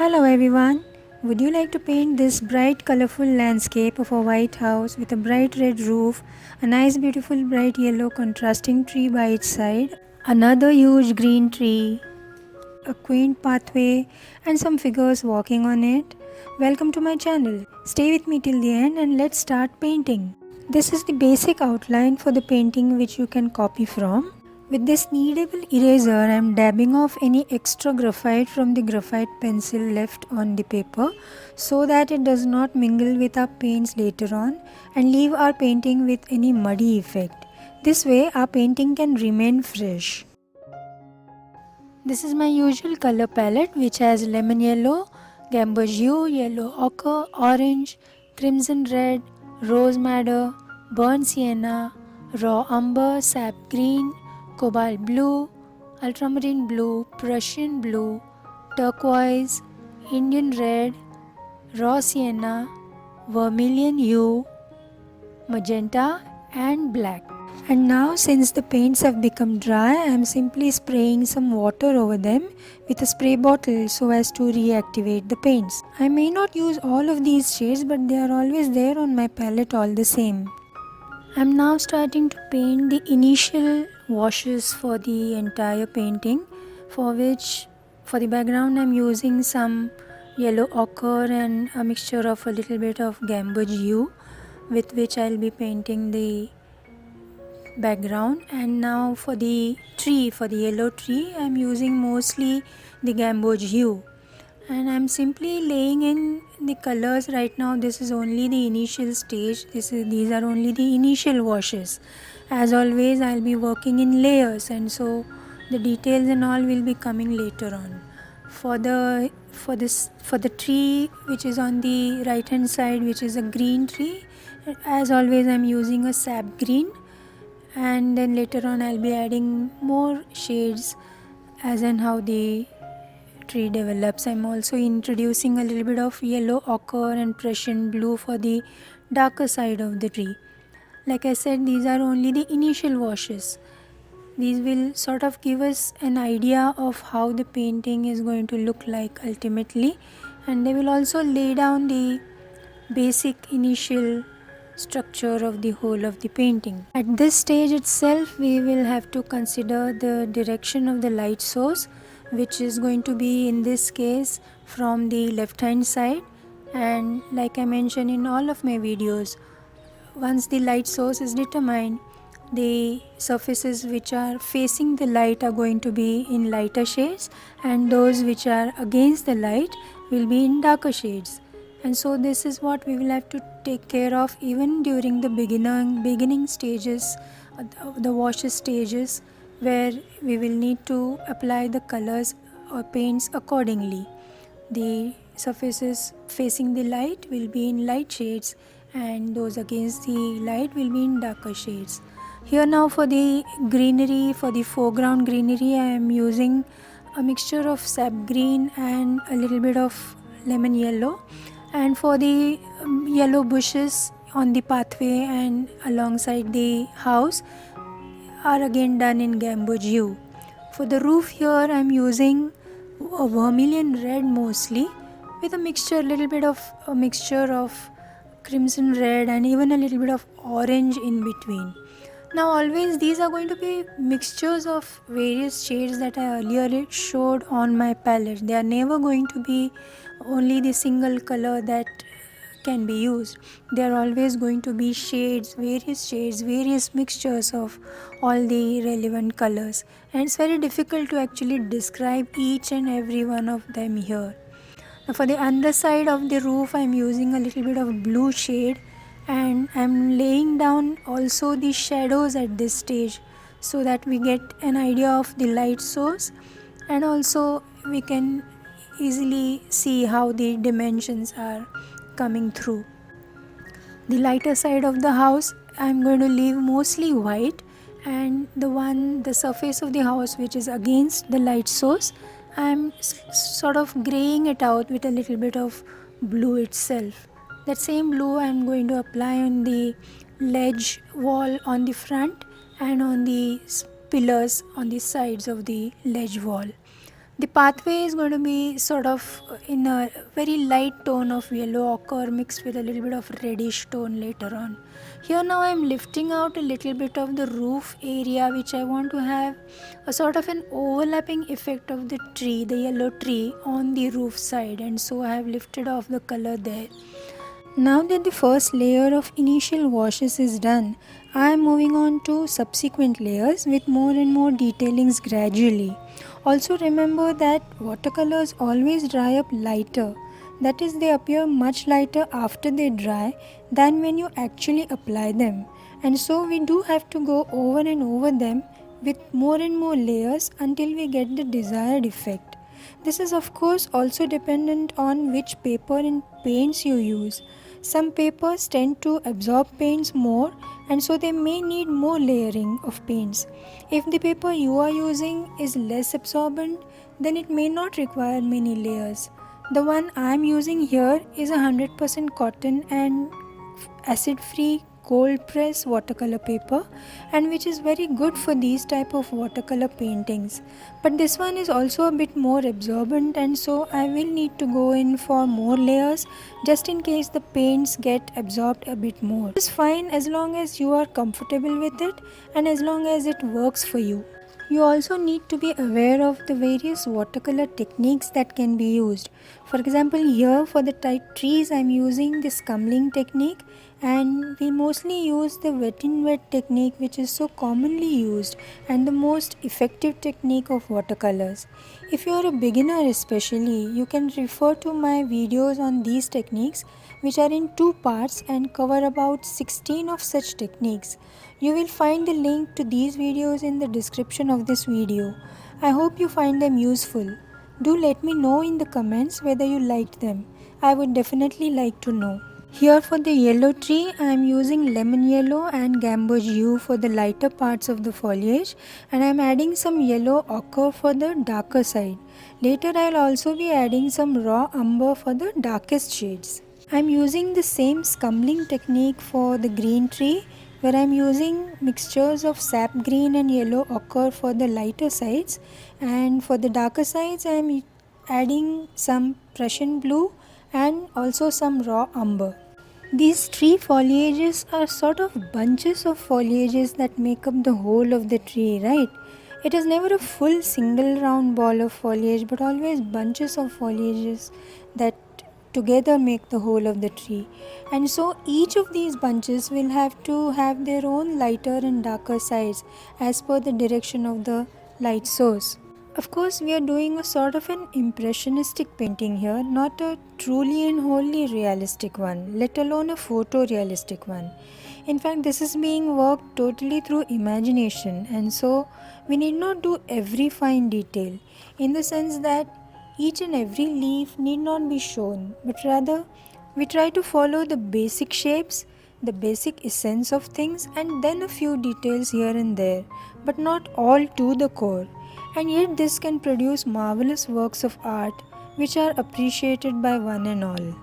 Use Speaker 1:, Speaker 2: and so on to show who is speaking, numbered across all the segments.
Speaker 1: Hello everyone. Would you like to paint this bright colorful landscape of a white house with a bright red roof, a nice beautiful bright yellow contrasting tree by its side, another huge green tree, a quaint pathway and some figures walking on it? Welcome to my channel. Stay with me till the end and let's start painting. This is the basic outline for the painting which you can copy from. With this kneadable eraser, I am dabbing off any extra graphite from the graphite pencil left on the paper so that it does not mingle with our paints later on and leave our painting with any muddy effect. This way our painting can remain fresh. This is my usual color palette which has lemon yellow, gamboge hue, yellow ochre, orange, crimson red, rose madder, burnt sienna, raw umber, sap green, cobalt blue, ultramarine blue, Prussian blue, turquoise, Indian red, raw sienna, vermilion hue, magenta and black. And now since the paints have become dry, I am simply spraying some water over them with a spray bottle so as to reactivate the paints. I may not use all of these shades, but they are always there on my palette all the same. I am now starting to paint the initial washes for the entire painting, for the background I am using some yellow ochre and a mixture of a little bit of gamboge hue with which I will be painting the background. And now for the yellow tree, I am using mostly the gamboge hue and I am simply laying in the colors right now. This is only the initial stage. These are only the initial washes. As always, I will be working in layers, and so the details and all will be coming later on. For the tree which is on the right hand side, which is a green tree, as always I am using a sap green, and then later on I will be adding more shades as and how the tree develops. I am also introducing a little bit of yellow ochre and Prussian blue for the darker side of the tree. Like I said, these are only the initial washes. These will sort of give us an idea of how the painting is going to look like ultimately, and they will also lay down the basic initial structure of the whole of the painting. At this stage itself, we will have to consider the direction of the light source, which is going to be in this case from the left hand side. And like I mentioned in all of my videos, once the light source is determined, the surfaces which are facing the light are going to be in lighter shades, and those which are against the light will be in darker shades. And so this is what we will have to take care of even during the beginning stages, the washes stages, where we will need to apply the colors or paints accordingly. The surfaces facing the light will be in light shades and those against the light will be in darker shades. Here now for the greenery, for the foreground greenery, I am using a mixture of sap green and a little bit of lemon yellow, and for the yellow bushes on the pathway and alongside the house are again done in gamboge hue. For the roof here I am using a vermilion red mostly, with a little bit of a mixture of crimson red and even a little bit of orange in between. Now always these are going to be mixtures of various shades that I earlier showed on my palette. They are never going to be only the single color that can be used. They are always going to be shades, various mixtures of all the relevant colors, and it's very difficult to actually describe each and every one of them here. Now for the underside of the roof I am using a little bit of blue shade, and I am laying down also the shadows at this stage so that we get an idea of the light source, and also we can easily see how the dimensions are coming through. The lighter side of the house I am going to leave mostly white, and the surface of the house which is against the light source I am sort of graying it out with a little bit of blue itself. That same blue I am going to apply on the ledge wall on the front and on the pillars on the sides of the ledge wall. The pathway is going to be sort of in a very light tone of yellow ochre mixed with a little bit of reddish tone later on. Here now I am lifting out a little bit of the roof area, which I want to have a sort of an overlapping effect of the tree, the yellow tree on the roof side, and so I have lifted off the color there. Now that the first layer of initial washes is done, I am moving on to subsequent layers with more and more detailings gradually. Also remember that watercolors always dry up lighter. That is, they appear much lighter after they dry than when you actually apply them. And so we do have to go over and over them with more and more layers until we get the desired effect. This is of course also dependent on which paper and paints you use. Some papers tend to absorb paints more, and so they may need more layering of paints. If the paper you are using is less absorbent, then it may not require many layers. The one I am using here is 100% cotton and acid free cold press watercolor paper, and which is very good for these type of watercolor paintings. But this one is also a bit more absorbent, and so I will need to go in for more layers just in case the paints get absorbed a bit more. It's fine as long as you are comfortable with it and as long as it works for you. You also need to be aware of the various watercolor techniques that can be used. For example, here for the type trees I am using the scumbling technique, and we mostly use the wet in wet technique, which is so commonly used and the most effective technique of watercolors. If you are a beginner especially, you can refer to my videos on these techniques, which are in 2 parts and cover about 16 of such techniques. You will find the link to these videos in the description of this video. I hope you find them useful. Do let me know in the comments whether you liked them. I would definitely like to know. Here for the yellow tree, I am using lemon yellow and gamboge hue for the lighter parts of the foliage, and I am adding some yellow ochre for the darker side. Later I will also be adding some raw umber for the darkest shades. I am using the same scumbling technique for the green tree, where I am using mixtures of sap green and yellow ochre for the lighter sides, and for the darker sides I am adding some Prussian blue and also some raw umber. These tree foliages are sort of bunches of foliages that make up the whole of the tree, right? It is never a full single round ball of foliage, but always bunches of foliages that together make the whole of the tree. And so each of these bunches will have to have their own lighter and darker sides as per the direction of the light source. Of course, we are doing a sort of an impressionistic painting here, not a truly and wholly realistic one, let alone a photorealistic one. In fact, this is being worked totally through imagination, and so we need not do every fine detail, in the sense that each and every leaf need not be shown, but rather we try to follow the basic shapes, the basic essence of things, and then a few details here and there, but not all to the core. And yet this can produce marvelous works of art which are appreciated by one and all.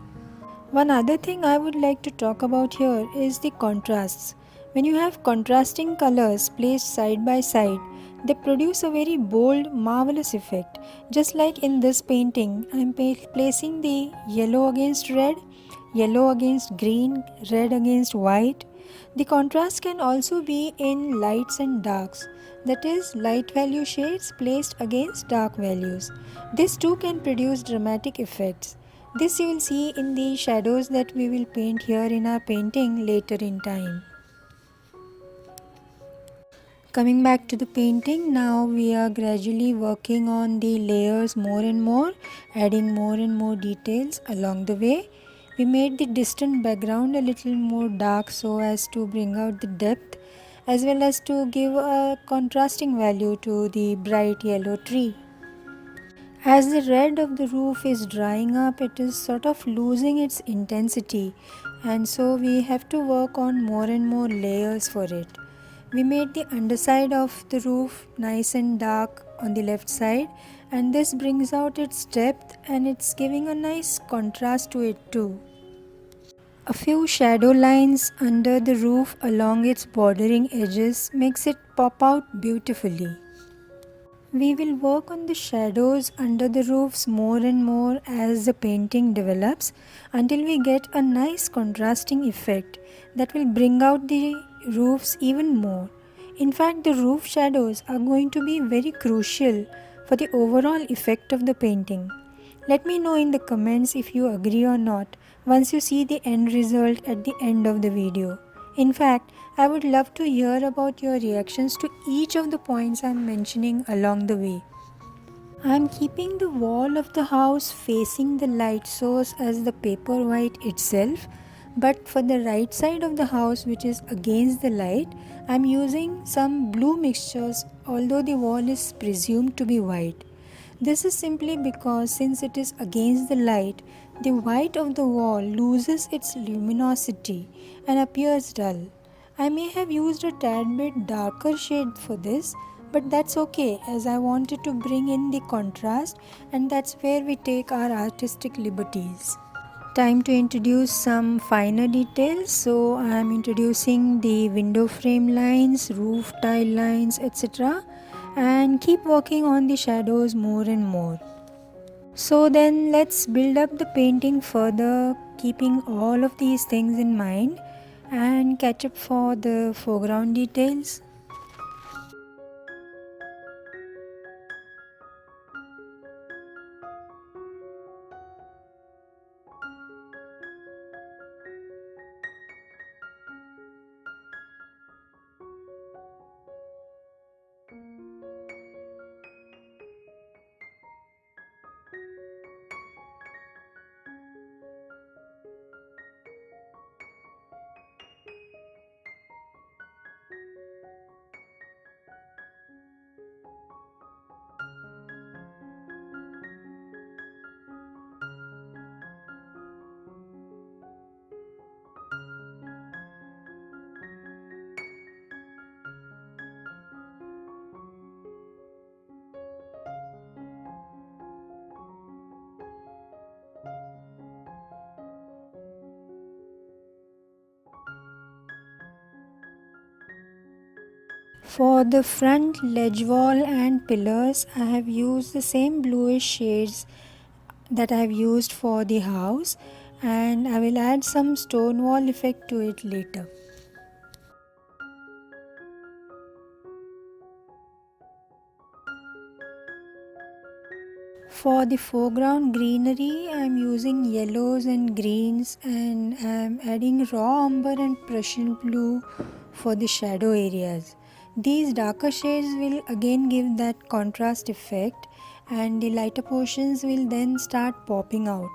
Speaker 1: One other thing I would like to talk about here is the contrasts. When you have contrasting colors placed side by side, they produce a very bold, marvelous effect. Just like in this painting, I am placing the yellow against red, yellow against green, red against white. The contrast can also be in lights and darks, that is, light value shades placed against dark values. This too can produce dramatic effects. This you will see in the shadows that we will paint here in our painting later in time. Coming back to the painting, now we are gradually working on the layers more and more, adding more and more details along the way. We made the distant background a little more dark so as to bring out the depth, as well as to give a contrasting value to the bright yellow tree. As the red of the roof is drying up, it is sort of losing its intensity, and so we have to work on more and more layers for it. We made the underside of the roof nice and dark on the left side, and this brings out its depth and it's giving a nice contrast to it too. A few shadow lines under the roof along its bordering edges makes it pop out beautifully. We will work on the shadows under the roofs more and more as the painting develops until we get a nice contrasting effect that will bring out the roofs even more. In fact, the roof shadows are going to be very crucial for the overall effect of the painting. Let me know in the comments if you agree or not once you see the end result at the end of the video. In fact, I would love to hear about your reactions to each of the points I am mentioning along the way. I am keeping the wall of the house facing the light source as the paper white itself, but for the right side of the house, which is against the light, I am using some blue mixtures, although the wall is presumed to be white. This is simply because since it is against the light, the white of the wall loses its luminosity and appears dull. I may have used a tad bit darker shade for this, but that's okay as I wanted to bring in the contrast, and that's where we take our artistic liberties. Time to introduce some finer details. So I am introducing the window frame lines, roof tile lines, etc., and keep working on the shadows more and more. So then let's build up the painting further, keeping all of these things in mind, and catch up for the foreground details. For the front ledge wall and pillars, I have used the same bluish shades that I have used for the house, and I will add some stone wall effect to it later. For the foreground greenery, I am using yellows and greens, and I am adding raw umber and Prussian blue for the shadow areas. These darker shades will again give that contrast effect, and the lighter portions will then start popping out.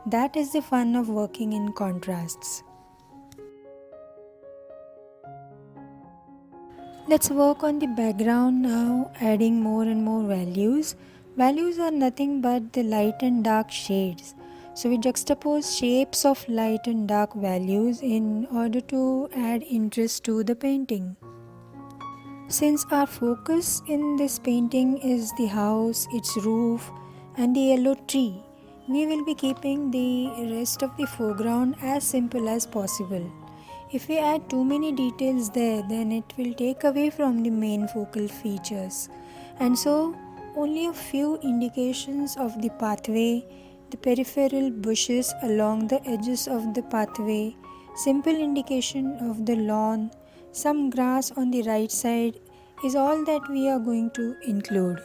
Speaker 1: That is the fun of working in contrasts. Let's work on the background now, adding more and more values. Values are nothing but the light and dark shades. So we juxtapose shapes of light and dark values in order to add interest to the painting. Since our focus in this painting is the house, its roof, and the yellow tree, we will be keeping the rest of the foreground as simple as possible. If we add too many details there, then it will take away from the main focal features. And so, only a few indications of the pathway, the peripheral bushes along the edges of the pathway, simple indication of the lawn, some grass on the right side is all that we are going to include.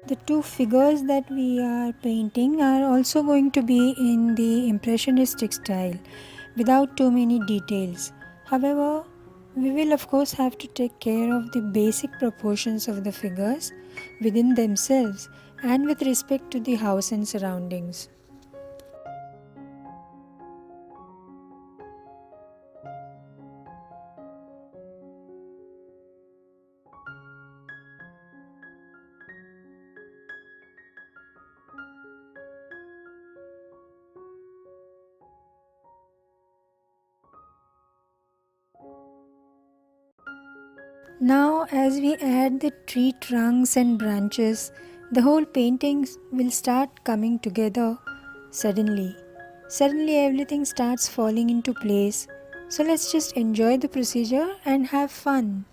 Speaker 1: The two figures that we are painting are also going to be in the impressionistic style without too many details. However, we will of course have to take care of the basic proportions of the figures within themselves and with respect to the house and surroundings. Now as we add the tree trunks and branches, the whole painting will start coming together suddenly. Suddenly everything starts falling into place. So let's just enjoy the procedure and have fun.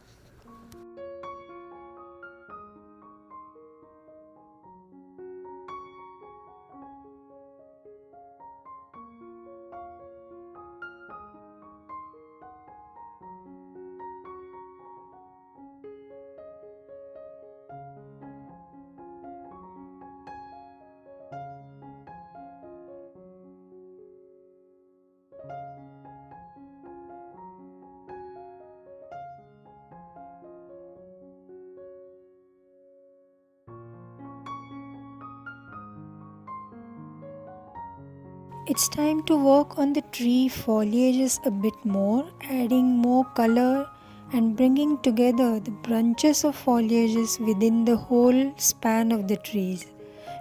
Speaker 1: It's time to work on the tree foliages a bit more, adding more color and bringing together the branches of foliages within the whole span of the trees.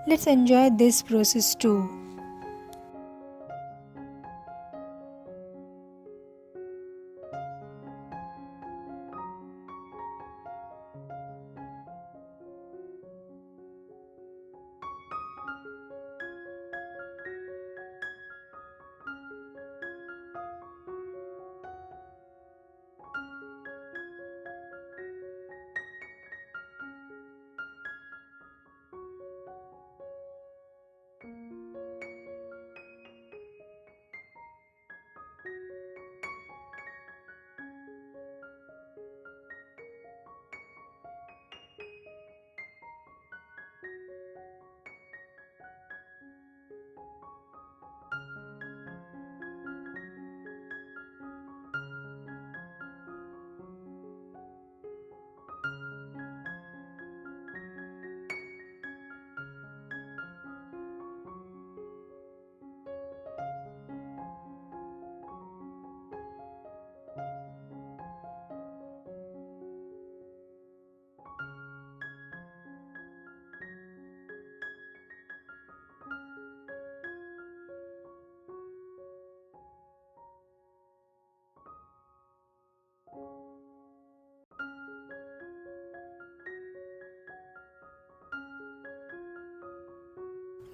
Speaker 1: Let's enjoy this process too.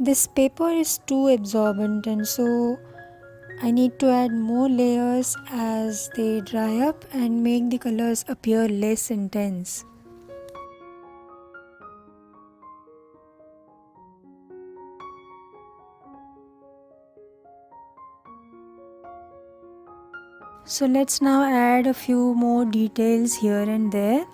Speaker 1: This paper is too absorbent and so I need to add more layers as they dry up and make the colors appear less intense. So let's now add a few more details here and there.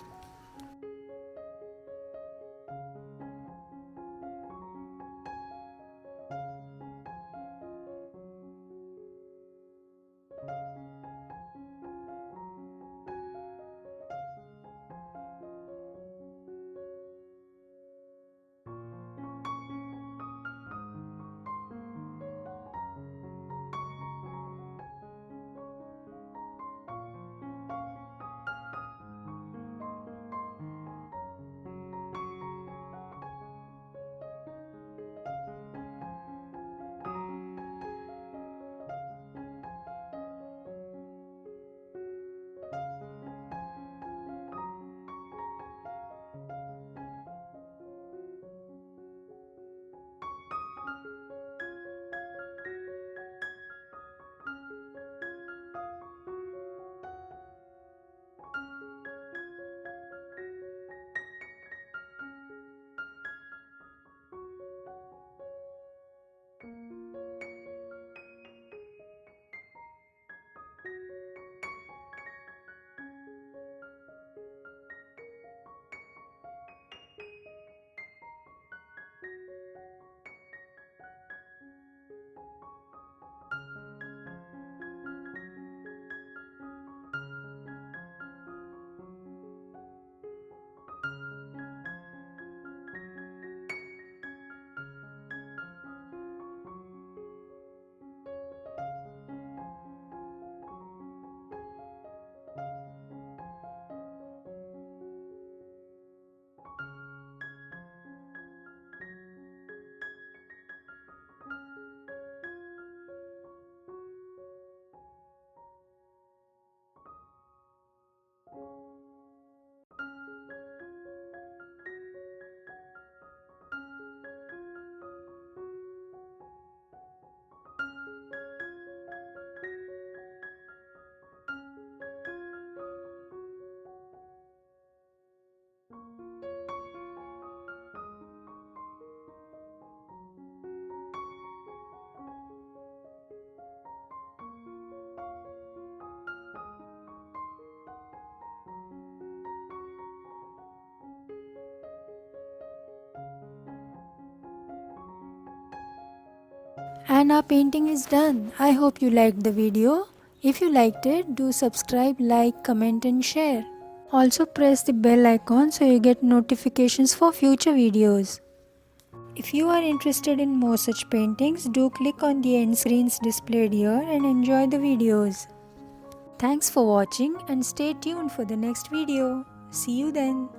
Speaker 1: and our painting is done. I hope you liked the video. If you liked it, do subscribe, like, comment and share. Also press the bell icon so you get notifications for future videos. If you are interested in more such paintings, do click on the end screens displayed here and enjoy the videos. Thanks for watching and stay tuned for the next video. See you then.